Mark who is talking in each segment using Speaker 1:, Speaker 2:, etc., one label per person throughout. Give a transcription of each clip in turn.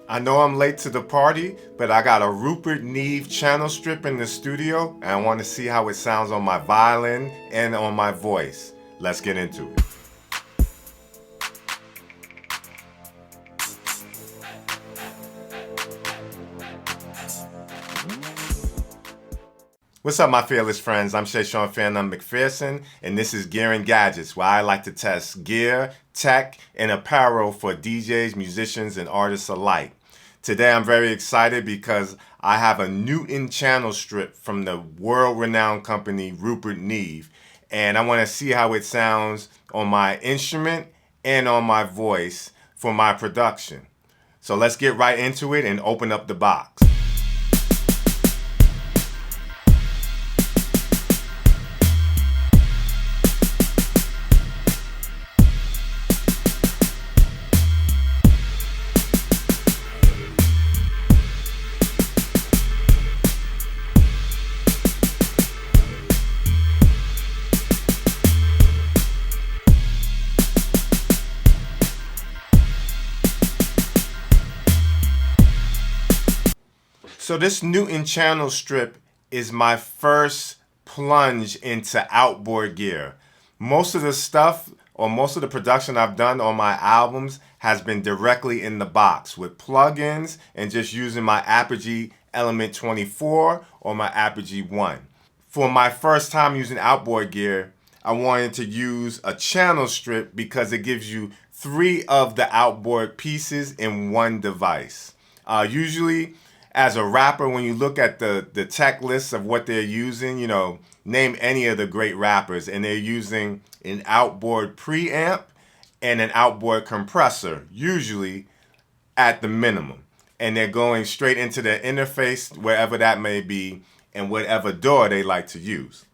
Speaker 1: I know I'm late to the party, but I got a Rupert Neve channel strip in the studio, and I want to see how it sounds on my violin and on my voice. Let's get into it. What's up, my fearless friends? I'm Shayshahn PhearNone MacPherson, and this is Gear and Gadgets, where I like to test gear, tech, and apparel for DJs, musicians, and artists alike. Today I'm very excited because I have a Newton channel strip from the world-renowned company Rupert Neve, and I want to see how it sounds on my instrument and on my voice for my production. So let's get right into it and open up the box. So this Newton channel strip is my first plunge into outboard gear. Most of the stuff or most of the production I've done on my albums has been directly in the box with plugins and just using my Apogee Element 24 or my Apogee 1. For my first time using outboard gear, I wanted to use a channel strip because it gives you 3 of the outboard pieces in one device. Usually, as a rapper, when you look at the tech lists of what they're using, you know, name any of the great rappers, and they're using an outboard preamp and an outboard compressor, usually at the minimum. And they're going straight into their interface, wherever that may be, and whatever DAW they like to use.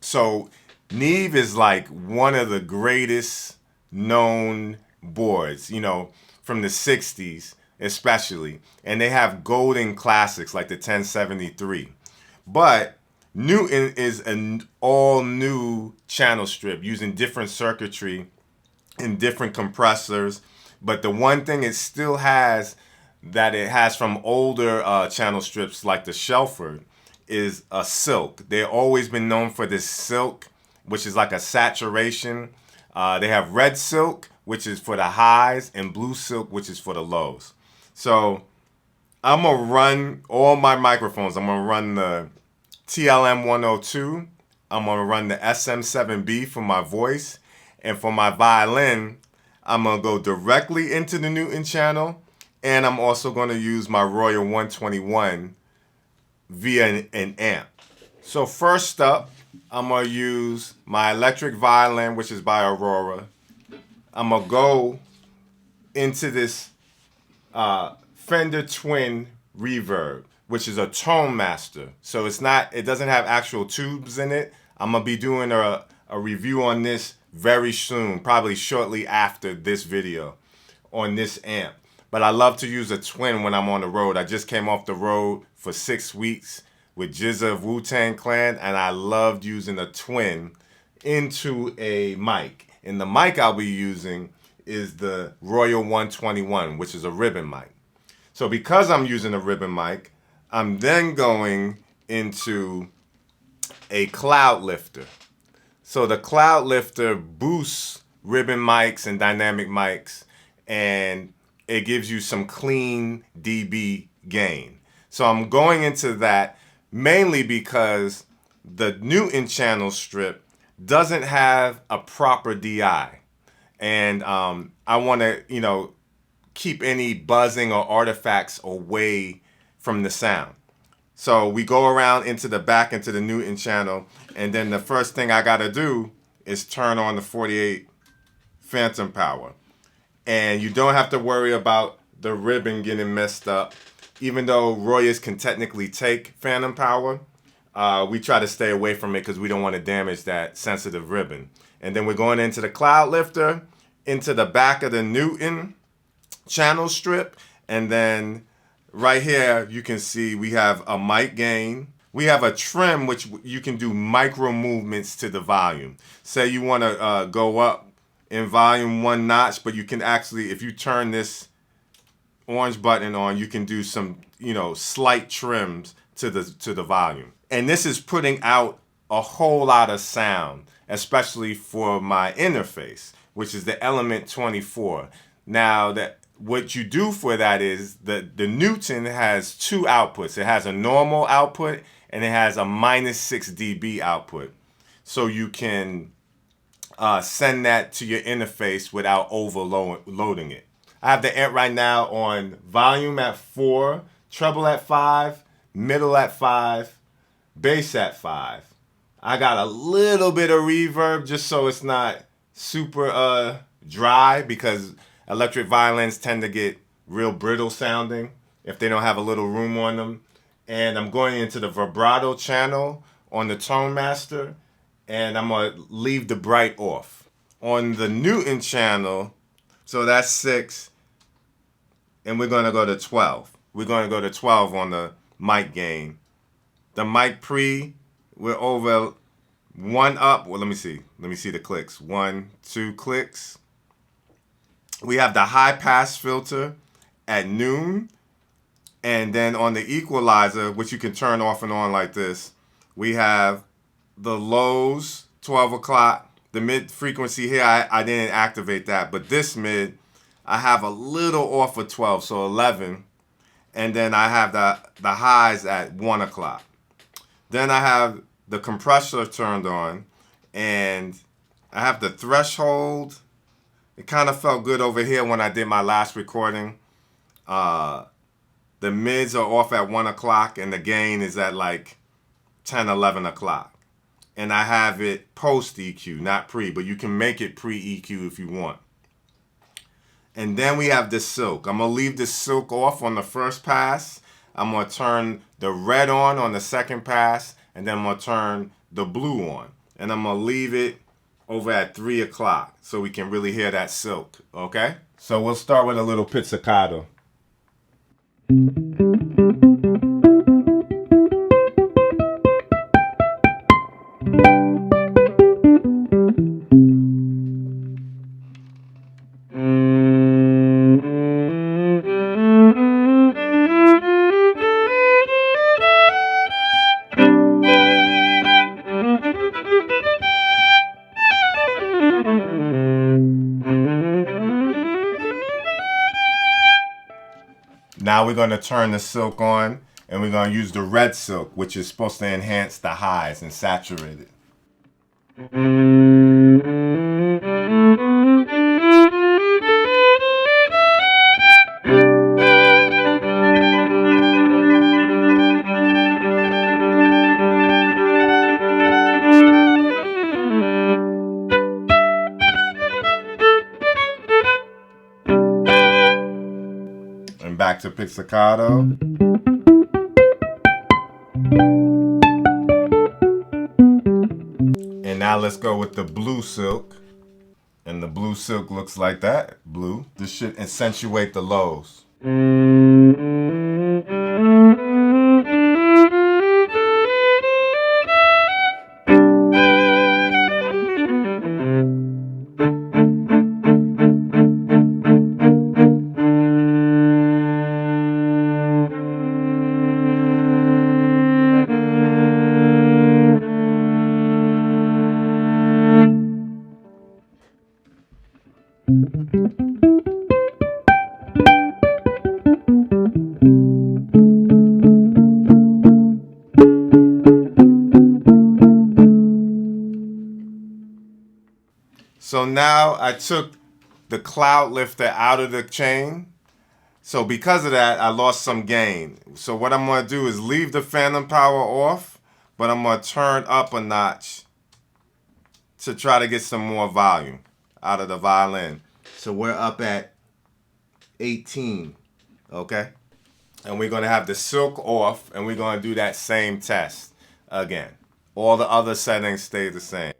Speaker 1: So Neve is like one of the greatest known boards, you know, from the 60s especially. And they have golden classics like the 1073. But Newton is an all-new channel strip using different circuitry and different compressors. But the one thing it still has that it has from older channel strips like the Shelford is a silk. They've always been known for this silk, which is like a saturation. They have red silk, which is for the highs, and blue silk, which is for the lows. So I'm going to run all my microphones. I'm going to run the TLM 102. I'm going to run the SM7B for my voice. And for my violin, I'm going to go directly into the Newton channel. And I'm also going to use my Royal 121 via an amp. So first up, I'm going to use my electric violin, which is by Aurora. I'm going to go into this Fender Twin reverb, which is a tone master. So it doesn't have actual tubes in it. I'm going to be doing a review on this very soon, probably shortly after this video on this amp. But I love to use a twin when I'm on the road. I just came off the road for 6 weeks with Jizza of Wu-Tang Clan, and I loved using a twin into a mic. And the mic I'll be using is the Royal 121, which is a ribbon mic. So because I'm using a ribbon mic, I'm then going into a cloud lifter. So the cloud lifter boosts ribbon mics and dynamic mics, and it gives you some clean dB gain. So I'm going into that mainly because the Newton channel strip doesn't have a proper DI. And I want to, you know, keep any buzzing or artifacts away from the sound. So we go around into the back into the Newton channel, and then the first thing I got to do is turn on the 48 phantom power. And you don't have to worry about the ribbon getting messed up. Even though Royals can technically take phantom power, we try to stay away from it because we don't want to damage that sensitive ribbon. And then we're going into the cloud lifter, into the back of the Newton channel strip, and then right here you can see we have a mic gain. We have a trim which you can do micro movements to the volume. Say you want to go up in volume 1 notch, but you can actually, if you turn this orange button on, you can do some, slight trims to the volume. And this is putting out a whole lot of sound, especially for my interface, which is the Element 24. Now, what you do for that is the Newton has two outputs. It has a normal output and it has a -6 dB output. So you can send that to your interface without overloading it. I have the amp right now on volume at 4, treble at 5, middle at 5, bass at 5. I got a little bit of reverb just so it's not super dry, because electric violins tend to get real brittle sounding if they don't have a little room on them. And I'm going into the vibrato channel on the Tone Master, and I'm going to leave the bright off. On the Newton channel, so that's 6, and we're going to go to 12. We're going to go to 12 on the mic gain. The mic pre, we're over 1 up. Well, let me see. Let me see the clicks. 1, 2 clicks. We have the high pass filter at noon. And then on the equalizer, which you can turn off and on like this, we have the lows, 12 o'clock. The mid frequency here, I didn't activate that. But this mid, I have a little off of 12, so 11. And then I have the highs at 1 o'clock. Then I have the compressor turned on. And I have the threshold. It kind of felt good over here when I did my last recording. The mids are off at 1 o'clock and the gain is at like 10, 11 o'clock. And I have it post EQ, not pre, but you can make it pre EQ if you want. And then we have the silk. I'm going to leave the silk off on the first pass. I'm going to turn the red on the second pass. And then I'm going to turn the blue on. And I'm going to leave it over at 3 o'clock so we can really hear that silk, okay? So we'll start with a little pizzicato. Now we're going to turn the silk on, and we're going to use the red silk, which is supposed to enhance the highs and saturate it. Back to pizzicato. And now let's go with the blue silk. And the blue silk looks like that, blue. This should accentuate the lows. So now I took the cloud lifter out of the chain. So because of that, I lost some gain. So what I'm going to do is leave the phantom power off, but I'm going to turn up a notch to try to get some more volume out of the violin. So we're up at 18, okay? And we're going to have the silk off, and we're going to do that same test again. All the other settings stay the same.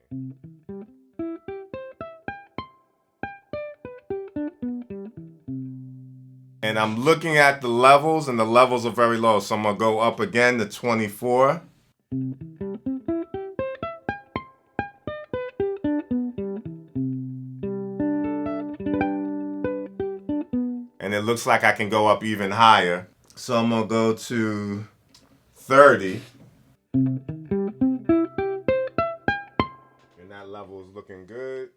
Speaker 1: And I'm looking at the levels, and the levels are very low. So I'm going to go up again to 24. And it looks like I can go up even higher. So I'm gonna go to 30. And that level is looking good.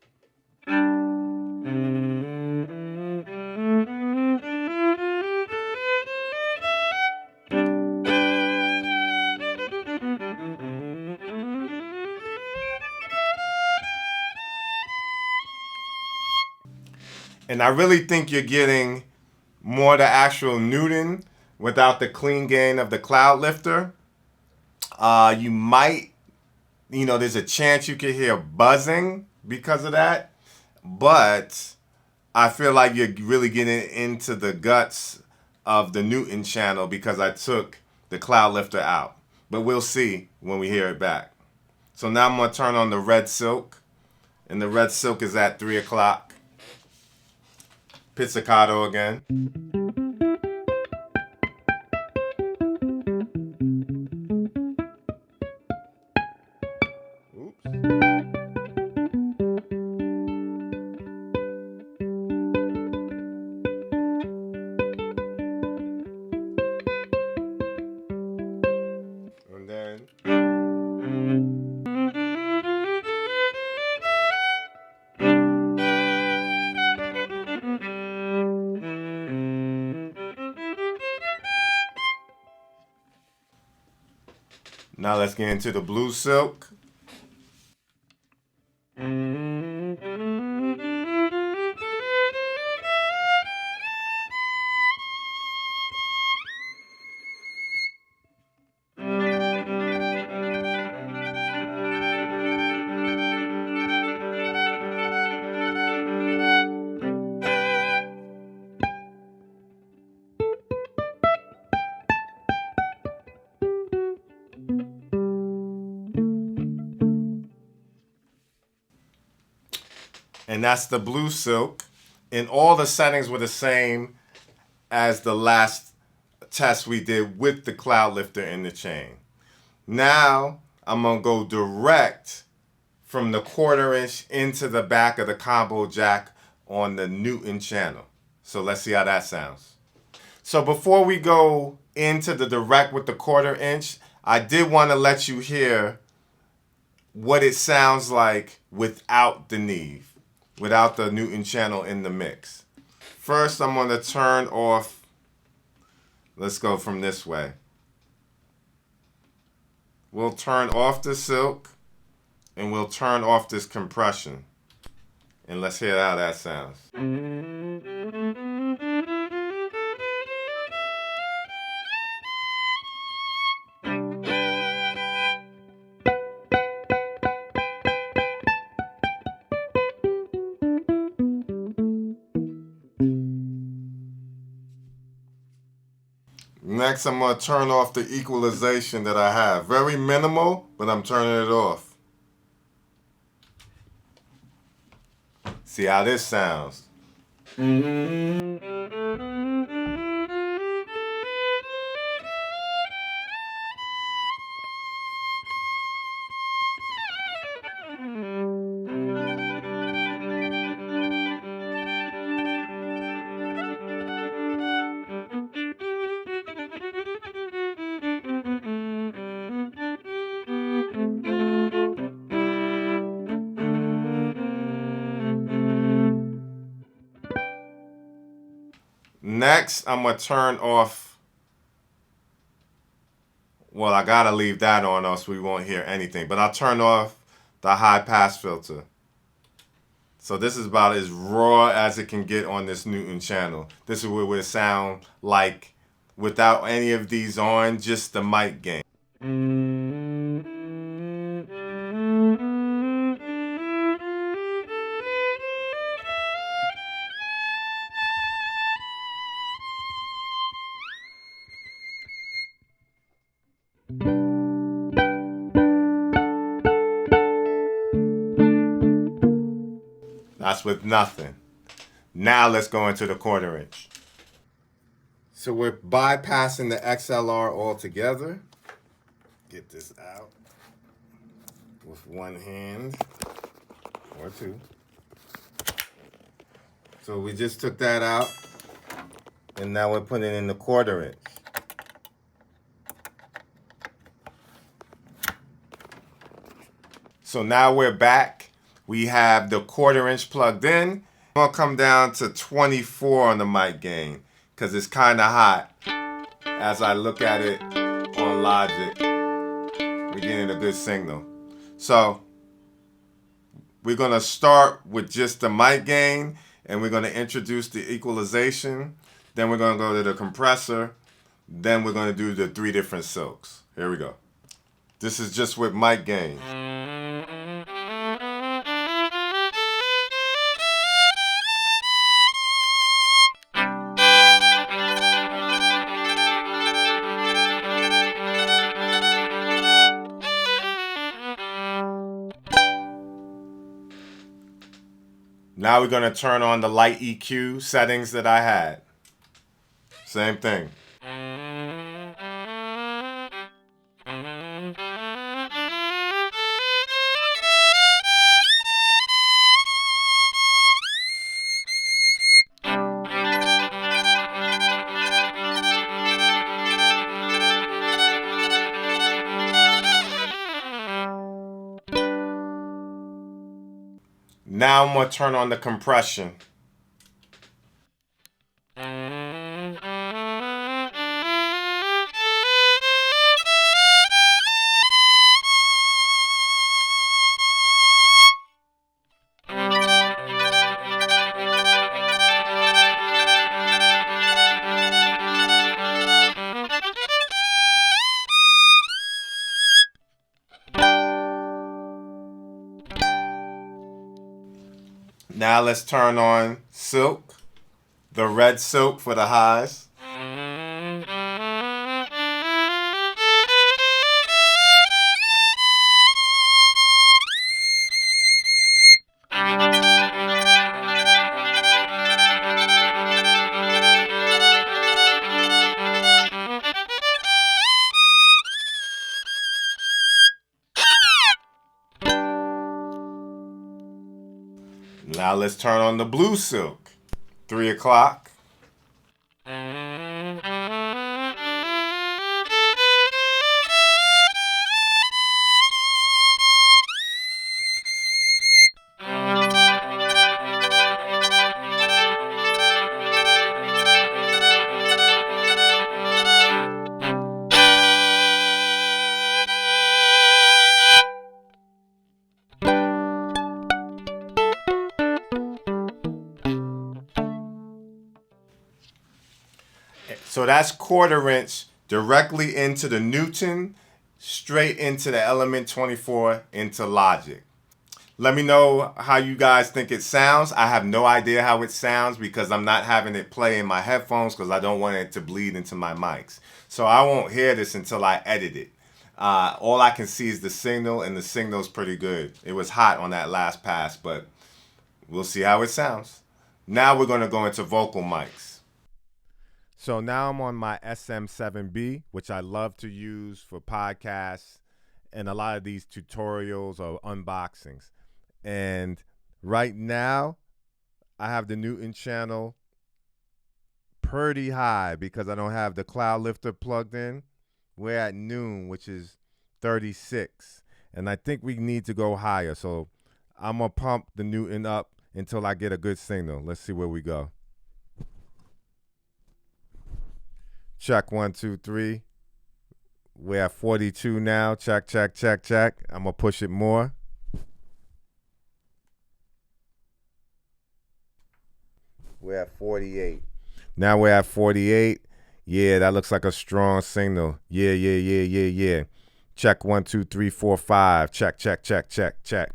Speaker 1: And I really think you're getting more the actual Newton without the clean gain of the cloud lifter. You might, there's a chance you could hear buzzing because of that. But I feel like you're really getting into the guts of the Newton channel because I took the cloud lifter out. But we'll see when we hear it back. So now I'm going to turn on the red silk. And the red silk is at 3 o'clock. Pizzicato again. Oops. And then now let's get into the blue silk. And that's the blue silk. And all the settings were the same as the last test we did with the cloud lifter and the chain. Now I'm going to go direct from the 1/4 inch into the back of the combo jack on the Newton channel. So let's see how that sounds. So before we go into the direct with the 1/4 inch, I did want to let you hear what it sounds like without the Neve. Without the Newton channel in the mix. First, I'm going to turn off. Let's go from this way. We'll turn off the silk and we'll turn off this compression. And let's hear how that sounds. Next, I'm going to turn off the equalization that I have. Very minimal, but I'm turning it off. See how this sounds. Next, I'm going to turn off, well, I got to leave that on else we won't hear anything, but I'll turn off the high pass filter. So this is about as raw as it can get on this Newton channel. This is what it would sound like without any of these on, just the mic gain. That's with nothing. Now let's go into the 1/4 inch. So we're bypassing the XLR altogether. Get this out with one hand or two. So we just took that out. And now we're putting in the 1/4 inch. So now we're back. We have the 1/4 inch plugged in. I'm gonna come down to 24 on the mic gain because it's kind of hot. As I look at it on Logic, we're getting a good signal. So we're gonna start with just the mic gain, and we're gonna introduce the equalization. Then we're gonna go to the compressor. Then we're gonna do the 3 different silks. Here we go. This is just with mic gain. Now we're going to turn on the light EQ settings that I had. Same thing. Now I'm going to turn on the compression. Now let's turn on silk, the red silk for the highs. Now let's turn on the blue silk, 3 o'clock. So that's 1/4 inch directly into the Newton, straight into the Element 24 into Logic. Let me know how you guys think it sounds. I have no idea how it sounds because I'm not having it play in my headphones because I don't want it to bleed into my mics. So I won't hear this until I edit it. All I can see is the signal, and the signal's pretty good. It was hot on that last pass, but we'll see how it sounds. Now we're going to go into vocal mics. So now I'm on my SM7B, which I love to use for podcasts and a lot of these tutorials or unboxings. And right now, I have the Newton channel pretty high because I don't have the cloud lifter plugged in. We're at noon, which is 36. And I think we need to go higher. So I'm going to pump the Newton up until I get a good signal. Let's see where we go. Check 1, 2, 3. We're at 42 now. Check, check, check, check. I'm going to push it more. We're at 48. Now we're at 48. Yeah, that looks like a strong signal. Yeah, yeah, yeah, yeah, yeah. Check 1, 2, 3, 4, 5. Check, check, check, check, check.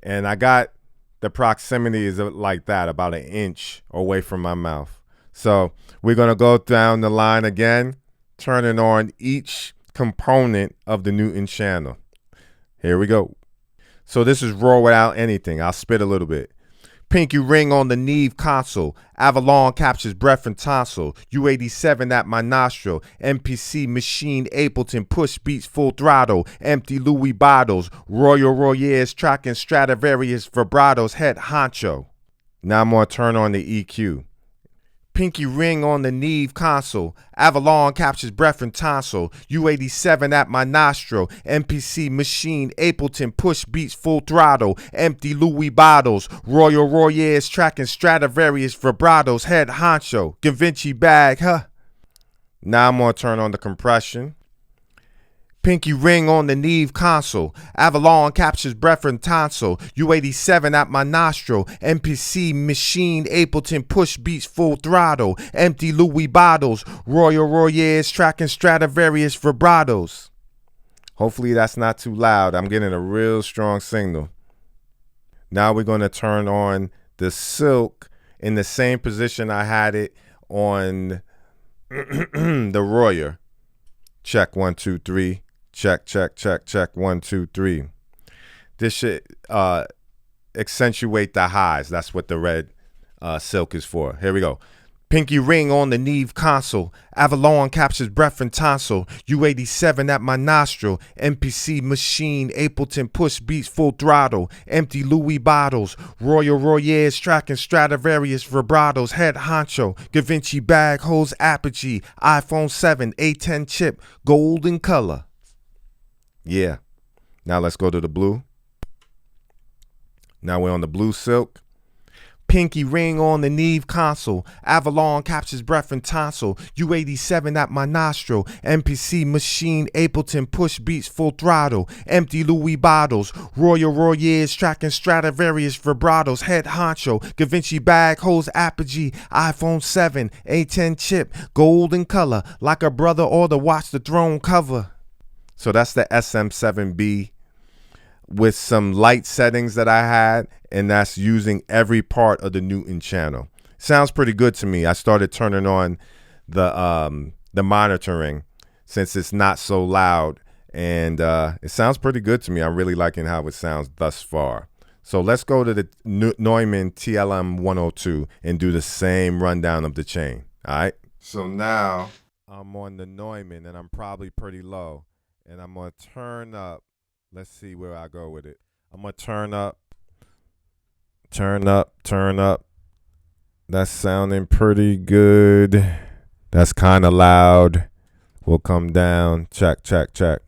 Speaker 1: And I got the proximity is like that, about 1 inch away from my mouth. So we're going to go down the line again, turning on each component of the Newton channel. Here we go. So this is raw without anything. I'll spit a little bit. Pinky ring on the Neve console. Avalon captures breath and tonsil. U87 at my nostril. MPC machine Ableton push beats full throttle. Empty Louis bottles. Royal Royers tracking Stradivarius vibratos head honcho. Now I'm going to turn on the EQ. Pinky ring on the Neve console. Avalon captures breath and tonsil. U87 at my nostril. MPC machine. Ableton push beats full throttle. Empty Louis bottles. Royal Royers tracking Stradivarius vibratos. Head honcho. Givenchy bag, huh? Now I'm gonna turn on the compression. Pinky ring on the Neve console. Avalon captures breath and tonsil. U87 at my nostril. MPC machine. Ableton push beats full throttle. Empty Louis bottles. Royal Royers tracking Stradivarius vibratos. Hopefully that's not too loud. I'm getting a real strong signal. Now we're going to turn on the silk in the same position I had it on the Royer. Check 1 2 3. Check, check, check, check, 1 2 3. This should accentuate the highs. That's what the red silk is for. Here we go. Pinky ring on the Neve console. Avalon captures breath and tonsil. U87 at my nostril. MPC machine. Ableton push beats full throttle. Empty Louis bottles. Royal Royers tracking Stradivarius vibratos. Head honcho. Givenchy bag holds apogee. iPhone 7 A10 chip. Golden color. Yeah. Now let's go to the blue. Now we're on the blue silk. Pinky ring on the Neve console. Avalon captures breath and tonsil. U87 at my nostril. MPC machine. Ableton push beats full throttle. Empty Louis bottles. Royal Royers tracking Stradivarius vibratos. Head honcho. Givenchy bag holds apogee. iPhone 7 A10 chip. Golden color. Like a brother or the Watch the Throne cover. So that's the SM7B with some light settings that I had, and that's using every part of the Newton channel. Sounds pretty good to me. I started turning on the monitoring since it's not so loud, and it sounds pretty good to me. I'm really liking how it sounds thus far. So let's go to the Neumann TLM 102 and do the same rundown of the chain. All right. So now I'm on the Neumann, and I'm probably pretty low. And I'm going to turn up. Let's see where I go with it. I'm going to turn up, turn up, turn up. That's sounding pretty good. That's kind of loud. We'll come down. Check, check, check.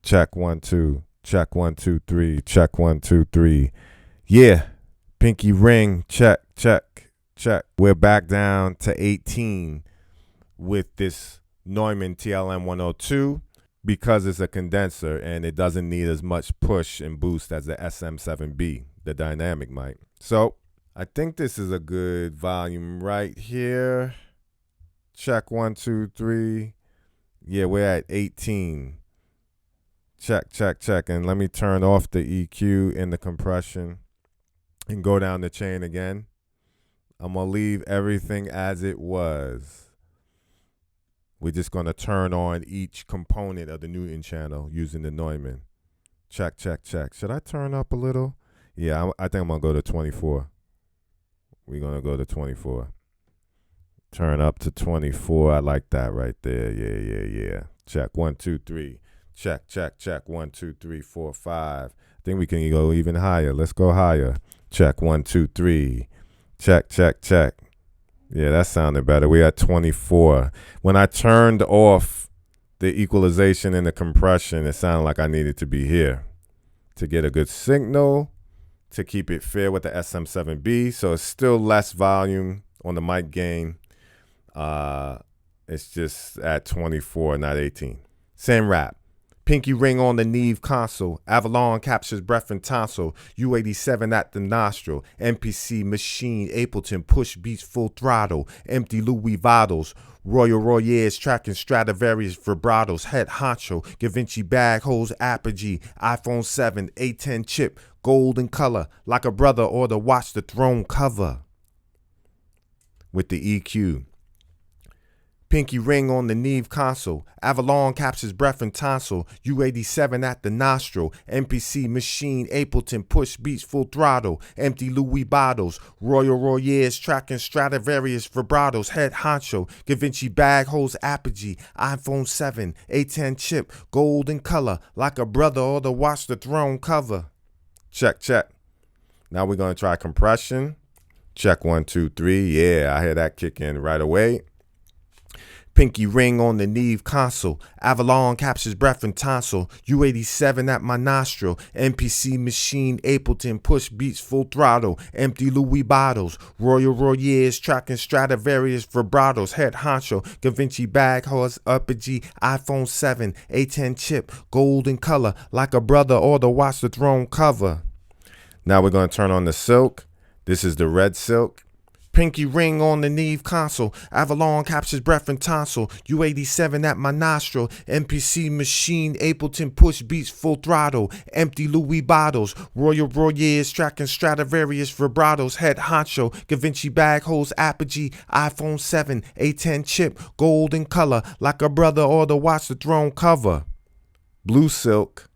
Speaker 1: Check 1 2. Check 1 2 3. Check 1 2 3. Yeah. Pinky ring. Check, check, check. We're back down to 18 with this Neumann TLM 102. Because it's a condenser and it doesn't need as much push and boost as the SM7B, the dynamic mic. So I think this is a good volume right here. Check 1 2 3. Yeah, we're at 18. Check, check, check. And let me turn off the EQ and the compression and go down the chain again. I'm going to leave everything as it was. We're just going to turn on each component of the Newton channel using the Neumann. Check, check, check. Should I turn up a little? Yeah, I think I'm going to go to 24. We're going to go to 24. Turn up to 24. I like that right there. Yeah, yeah, yeah. Check 1 2 3. Check, check, check. 1 2 3 4 5. I think we can go even higher. Let's go higher. Check 1 2 3. Check, check, check. Yeah, that sounded better. We at 24. When I turned off the equalization and the compression, it sounded like I needed to be here to get a good signal, to keep it fair with the SM7B. So it's still less volume on the mic gain. It's just at 24, not 18. Same rap. Pinky ring on the Neve console. Avalon captures breath and tonsil. U87 at the nostril. MPC machine. Ableton push beats full throttle. Empty Louis bottles. Royal Royers tracking Stradivarius vibratos. Head honcho. Givenchy bag holds apogee. iPhone 7 A10 chip. Golden color. Like a brother or the Watch the Throne cover. With the EQ. Pinky ring on the Neve console. Avalon captures breath and tonsil. U87 at the nostril. MPC machine. Ableton push beats full throttle. Empty Louis bottles. Royal Royers tracking Stradivarius vibratos. Head honcho. Givenchy bag holds apogee. iPhone 7 A10 chip. Golden color. Like a brother or the Watch the Throne cover. Check, check. Now we're going to try compression. Check 1, 2, 3. Yeah, I hear that kick in right away. Pinky ring on the Neve console. Avalon captures breath and tonsil. U87 at my nostril. MPC machine Ableton push beats full throttle. Empty Louis bottles. Royal Royers tracking Stradivarius vibratos. Head honcho. Da Vinci bag horse upper G. iPhone 7 A10 chip. Golden color like a brother or the Watch the Throne cover. Now we're going to turn on the silk. This is the red silk. Pinky ring on the Neve console. Avalon captures breath and tonsil. U87 at my nostril. MPC machine Ableton push beats full throttle. Empty Louis bottles. Royal Royers tracking Stradivarius vibratos. Head honcho. Da Vinci bag holds apogee. iPhone 7 A10 chip. Golden color like a brother or the Watch the Throne cover. Blue silk.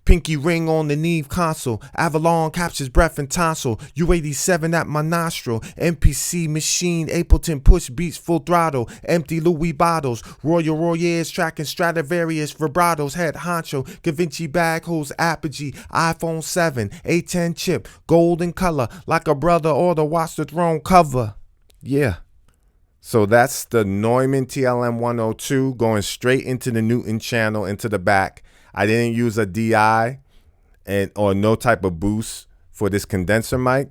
Speaker 1: Pinky ring on the Neve console. Avalon captures breath and tonsil. U87 at my nostril. MPC machine Ableton push beats full throttle. Empty Louis bottles. Royal Royers tracking Stradivarius vibratos. Head honcho. Da Vinci bag holds apogee. iPhone 7 A10 chip. Golden color like a brother or the Watch the Throne cover. Yeah. So that's the Neumann TLM 102 going straight into the Newton channel, into the back. I didn't use a DI or no type of boost for this condenser mic.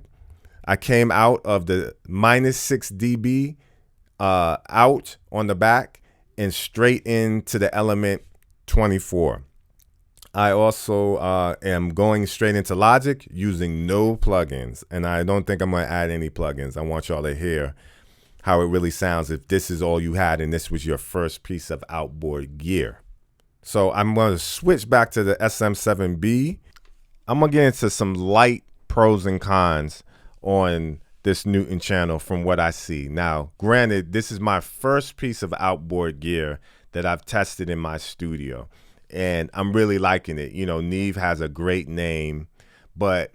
Speaker 1: I came out of the -6 dB out on the back and straight into the Element 24. I also am going straight into Logic using no plugins, and I don't think I'm going to add any plugins. I want y'all to hear how it really sounds if this is all you had and this was your first piece of outboard gear. So I'm going to switch back to the SM7B. I'm going to get into some light pros and cons on this Newton channel from what I see. Now, granted, this is my first piece of outboard gear that I've tested in my studio, and I'm really liking it. You know, Neve has a great name, but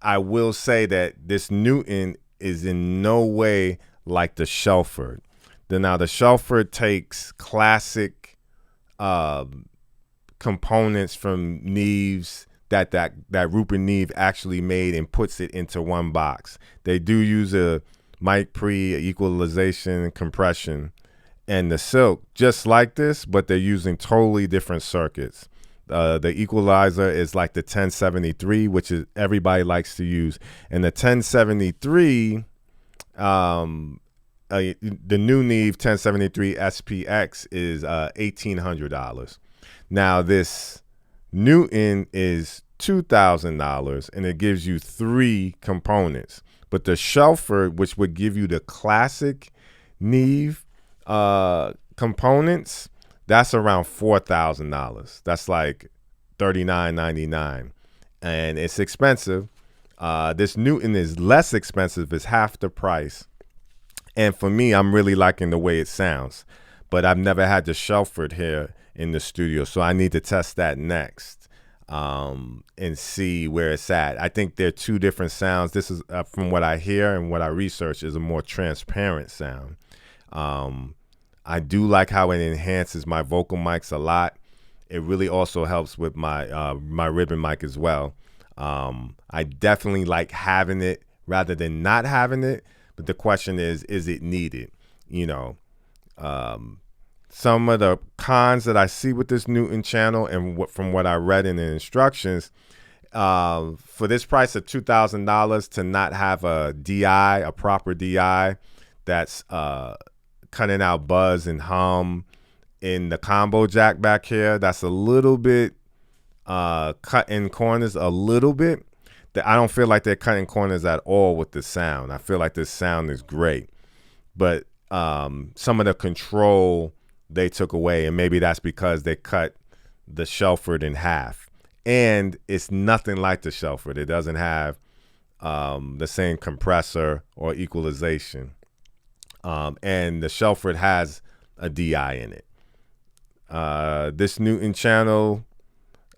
Speaker 1: I will say that this Newton is in no way like the Shelford. Now, the Shelford takes classic components from Neve's that Rupert Neve actually made and puts it into one box. They do use a mic pre, equalization, compression, and the silk just like this, but they're using totally different circuits. The equalizer is like the 1073, which is everybody likes to use, and the 1073 the new Neve 1073 SPX is $1,800. Now this Newton is $2,000 and it gives you 3 components. But the Shelford, which would give you the classic Neve components, that's around $4,000. That's like $39.99, and it's expensive. This Newton is less expensive. It's half the price. And for me, I'm really liking the way it sounds. But I've never had the Shelford here in the studio, so I need to test that next and see where it's at. I think they're 2 different sounds. This is, from what I hear and what I research, is a more transparent sound. I do like how it enhances my vocal mics a lot. It really also helps with my my ribbon mic as well. I definitely like having it rather than not having it. But the question is it needed? You know, some of the cons that I see with this Newton channel and from what I read in the instructions, for this price of $2,000 to not have a DI, a proper DI that's cutting out buzz and hum in the combo jack back here, that's a little bit cut in corners a little bit. I don't feel like they're cutting corners at all with the sound. I feel like this sound is great, but some of the control they took away, and maybe that's because they cut the Shelford in half, and it's nothing like the Shelford. It doesn't have the same compressor or equalization, and the Shelford has a DI in it. This Newton channel,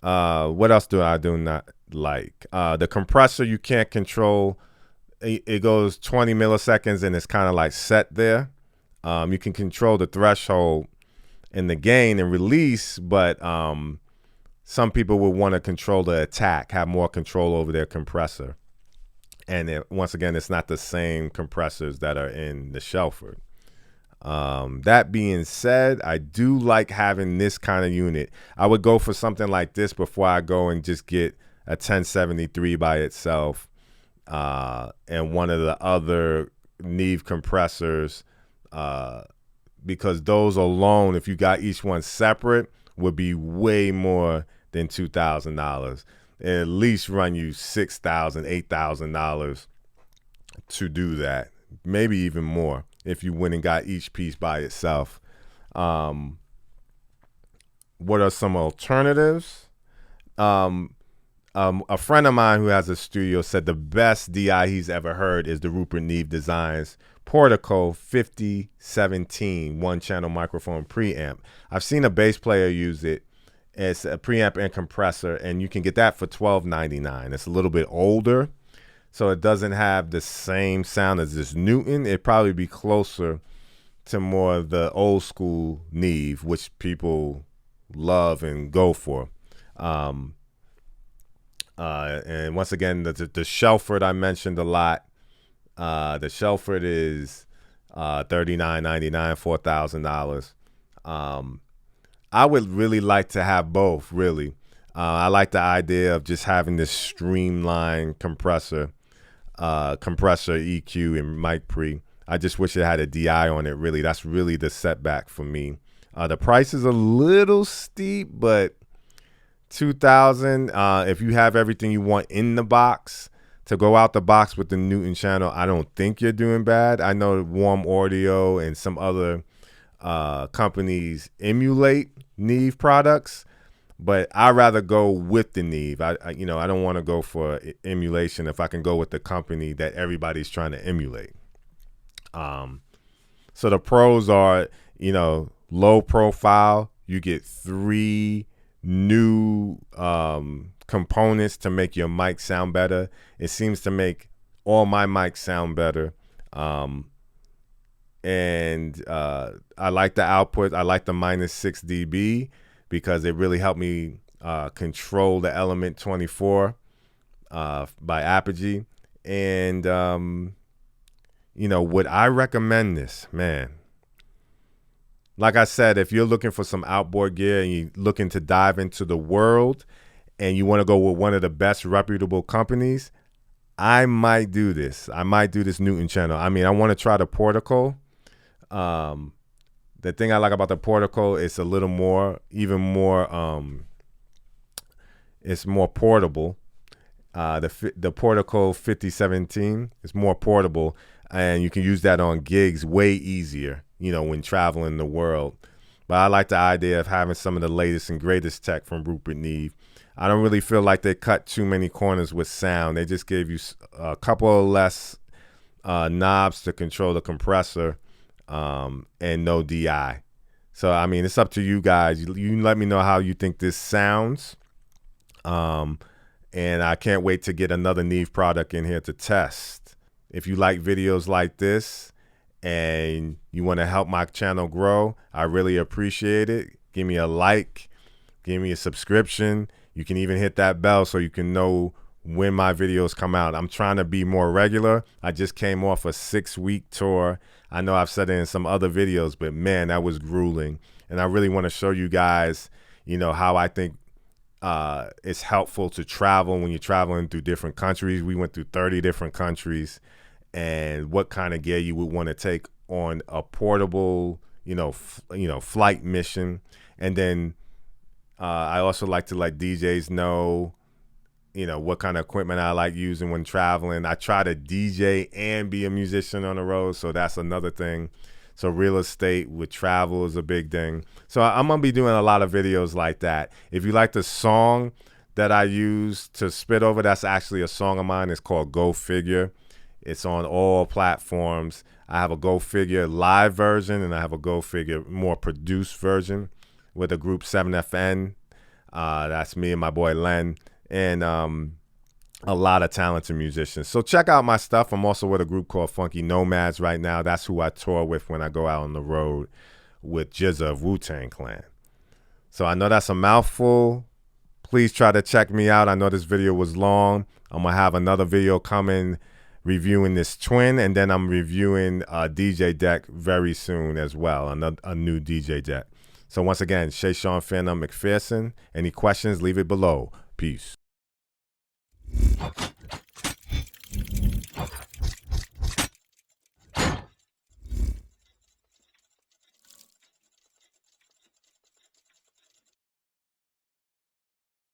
Speaker 1: what else do I do not like? The compressor you can't control. It goes 20 milliseconds and it's kind of like set there. You can control the threshold and the gain and release, but some people will want to control the attack, have more control over their compressor. And once again, it's not the same compressors that are in the Shelford. That being said, I do like having this kind of unit. I would go for something like this before I go and just get a 1073 by itself, and one of the other Neve compressors, because those alone, if you got each one separate, would be way more than $2,000. At least run you $6,000, $8,000 to do that. Maybe even more if you went and got each piece by itself. What are some alternatives? A friend of mine who has a studio said the best DI he's ever heard is the Rupert Neve Designs Portico 5017 one-channel microphone preamp. I've seen a bass player use it. It's a preamp and compressor, and you can get that for $12.99. It's a little bit older, so it doesn't have the same sound as this Newton. It'd probably be closer to more of the old school Neve, which people love and go for. And once again, the Shelford I mentioned a lot. The Shelford is $39.99, $4,000. I would really like to have both, really. I like the idea of just having this streamlined compressor EQ and mic pre. I just wish it had a DI on it, really. That's really the setback for me. The price is a little steep, but $2,000. If you have everything you want in the box, to go out the box with the Newton Channel, I don't think you're doing bad. I know Warm Audio and some other companies emulate Neve products, but I'd rather go with the Neve. I don't want to go for emulation if I can go with the company that everybody's trying to emulate. So the pros are, low profile. You get 3 new components to make your mic sound better. It seems to make all my mics sound better. And I like the output. I like the -6 dB because it really helped me control the Element 24 by Apogee. And, would I recommend this? Man, like I said, if you're looking for some outboard gear and you're looking to dive into the world and you want to go with one of the best reputable companies, I might do this. I might do this Newton Channel. I mean, I want to try the Portico. The thing I like about the Portico is a little more, even more, it's more portable. The Portico 5017 is more portable, and you can use that on gigs way easier, when traveling the world. But I like the idea of having some of the latest and greatest tech from Rupert Neve. I don't really feel like they cut too many corners with sound. They just gave you a couple of less knobs to control the compressor, and no DI. So, I mean, it's up to you guys. You let me know how you think this sounds. And I can't wait to get another Neve product in here to test. If you like videos like this and you want to help my channel grow, I really appreciate it. Give me a like, give me a subscription. You can even hit that bell so you can know when my videos come out. I'm trying to be more regular. I just came off a 6-week tour. I know I've said it in some other videos, but man, that was grueling. And I really want to show you guys, how I think it's helpful to travel when you're traveling through different countries. We went through 30 different countries, and what kind of gear you would want to take on a portable, flight mission. And then I also like to let DJs know, what kind of equipment I like using when traveling. I try to DJ and be a musician on the road, so that's another thing. So real estate with travel is a big thing. So I'm going to be doing a lot of videos like that. If you like the song that I use to spit over, that's actually a song of mine. It's called Go Figure. It's on all platforms. I have a Go Figure live version, and I have a Go Figure more produced version with the group 7FN. That's me and my boy Len. And a lot of talented musicians. So check out my stuff. I'm also with a group called Funky Nomads right now. That's who I tour with when I go out on the road with Jizza of Wu-Tang Clan. So I know that's a mouthful. Please try to check me out. I know this video was long. I'm going to have another video coming
Speaker 2: reviewing this twin, and then I'm reviewing a DJ deck very soon as well, a new DJ deck. So once again, Shayshahn, PhearNone, MacPherson. Any questions, leave it below. Peace.